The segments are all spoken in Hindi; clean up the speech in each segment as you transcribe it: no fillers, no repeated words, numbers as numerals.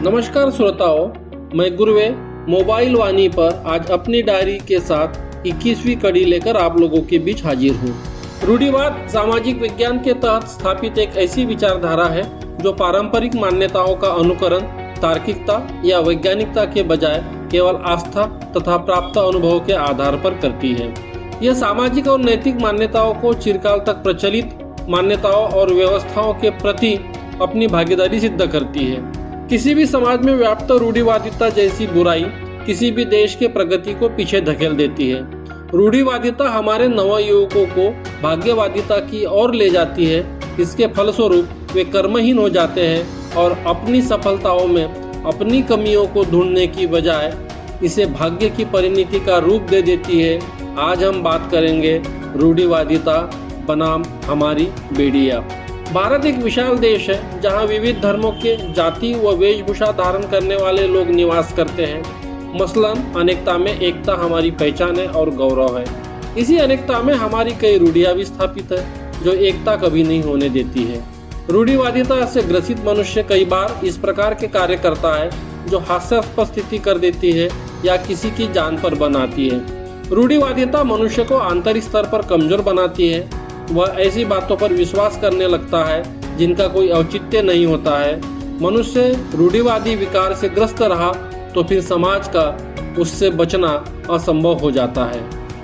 नमस्कार श्रोताओं, मैं गुरुवे मोबाइल वाणी पर आज अपनी डायरी के साथ 21वीं कड़ी लेकर आप लोगों के बीच हाजिर हूँ। रूढ़िवाद सामाजिक विज्ञान के तहत स्थापित एक ऐसी विचारधारा है जो पारंपरिक मान्यताओं का अनुकरण तार्किकता या वैज्ञानिकता के बजाय केवल आस्था तथा प्राप्त अनुभव के आधार पर करती है। यह सामाजिक और नैतिक मान्यताओं को चिरकाल तक प्रचलित मान्यताओं और व्यवस्थाओं के प्रति अपनी भागीदारी सिद्ध करती है। किसी भी समाज में व्याप्त रूढ़िवादिता जैसी बुराई किसी भी देश के प्रगति को पीछे धकेल देती है। रूढ़िवादिता हमारे नवयुवकों को भाग्यवादिता की ओर ले जाती है। इसके फलस्वरूप वे कर्महीन हो जाते हैं और अपनी सफलताओं में अपनी कमियों को ढूंढने की बजाय इसे भाग्य की परिणति का रूप दे देती है। आज हम बात करेंगे रूढ़िवादिता बनाम हमारी बेड़िया। भारत एक विशाल देश है जहां विविध धर्मों के जाति व वेशभूषा धारण करने वाले लोग निवास करते हैं। मसलन अनेकता में एकता हमारी पहचान है और गौरव है। इसी अनेकता में हमारी कई रूढ़ियां भी स्थापित है जो एकता कभी नहीं होने देती है। रूढ़िवादिता से ग्रसित मनुष्य कई बार इस प्रकार के कार्य करता है जो हास्यास्पद स्थिति कर देती है या किसी की जान पर बनाती है। रूढ़िवादिता मनुष्य को आंतरिक स्तर पर कमजोर बनाती है। वह ऐसी बातों पर विश्वास करने लगता है जिनका कोई औचित्य नहीं होता है। मनुष्य रूढ़िवादी विकार से ग्रस्त रहा तो फिर समाज का उससे बचना असंभव हो जाता है।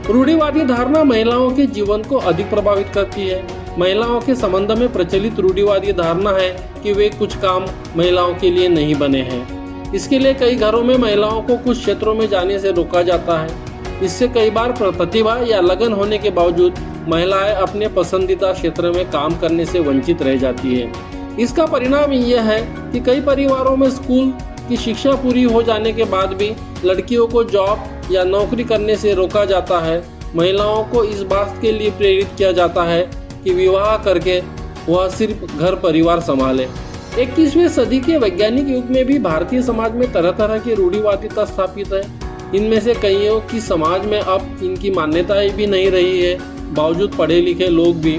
रूढ़िवादी धारणा महिलाओं के जीवन को अधिक प्रभावित करती है। महिलाओं के संबंध में प्रचलित रूढ़िवादी धारणा है कि वे कुछ काम महिलाओं के लिए नहीं बने हैं। इसके लिए कई घरों में महिलाओं को कुछ क्षेत्रों में जाने से रोका जाता है। इससे कई बार प्रतिभा या लगन होने के बावजूद महिलाएं अपने पसंदीदा क्षेत्र में काम करने से वंचित रह जाती है। इसका परिणाम यह है कि कई परिवारों में स्कूल की शिक्षा पूरी हो जाने के बाद भी लड़कियों को जॉब या नौकरी करने से रोका जाता है। महिलाओं को इस बात के लिए प्रेरित किया जाता है कि विवाह करके वह सिर्फ घर परिवार संभाले। 21वीं सदी के वैज्ञानिक युग में भी भारतीय समाज में तरह तरह की रूढ़िवादिता स्थापित है। इनमें से कईयों की समाज में अब इनकी मान्यताएं भी नहीं रही है। बावजूद पढ़े लिखे लोग भी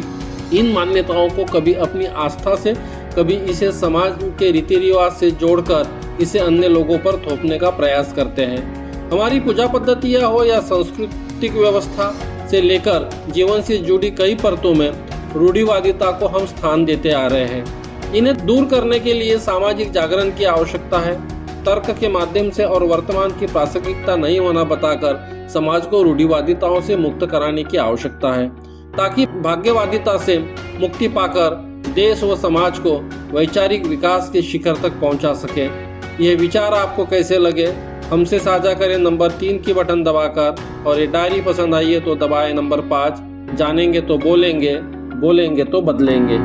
इन मान्यताओं को कभी अपनी आस्था से, कभी इसे समाज के रीति रिवाज से जोड़कर इसे अन्य लोगों पर थोपने का प्रयास करते हैं। हमारी पूजा पद्धतियां हो या सांस्कृतिक व्यवस्था से लेकर जीवन से जुड़ी कई परतों में रूढ़िवादिता को हम स्थान देते आ रहे हैं। इन्हें दूर करने के लिए सामाजिक जागरण की आवश्यकता है। तर्क के माध्यम से और वर्तमान की प्रासंगिकता नहीं होना बताकर समाज को रूढ़िवादिताओं से मुक्त कराने की आवश्यकता है, ताकि भाग्यवादिता से मुक्ति पाकर देश व समाज को वैचारिक विकास के शिखर तक पहुंचा सके। ये विचार आपको कैसे लगे हमसे साझा करें नंबर 3 की बटन दबाकर, और ये डायरी पसंद आई है तो दबाएं नंबर 5। जानेंगे तो बोलेंगे, बोलेंगे तो बदलेंगे।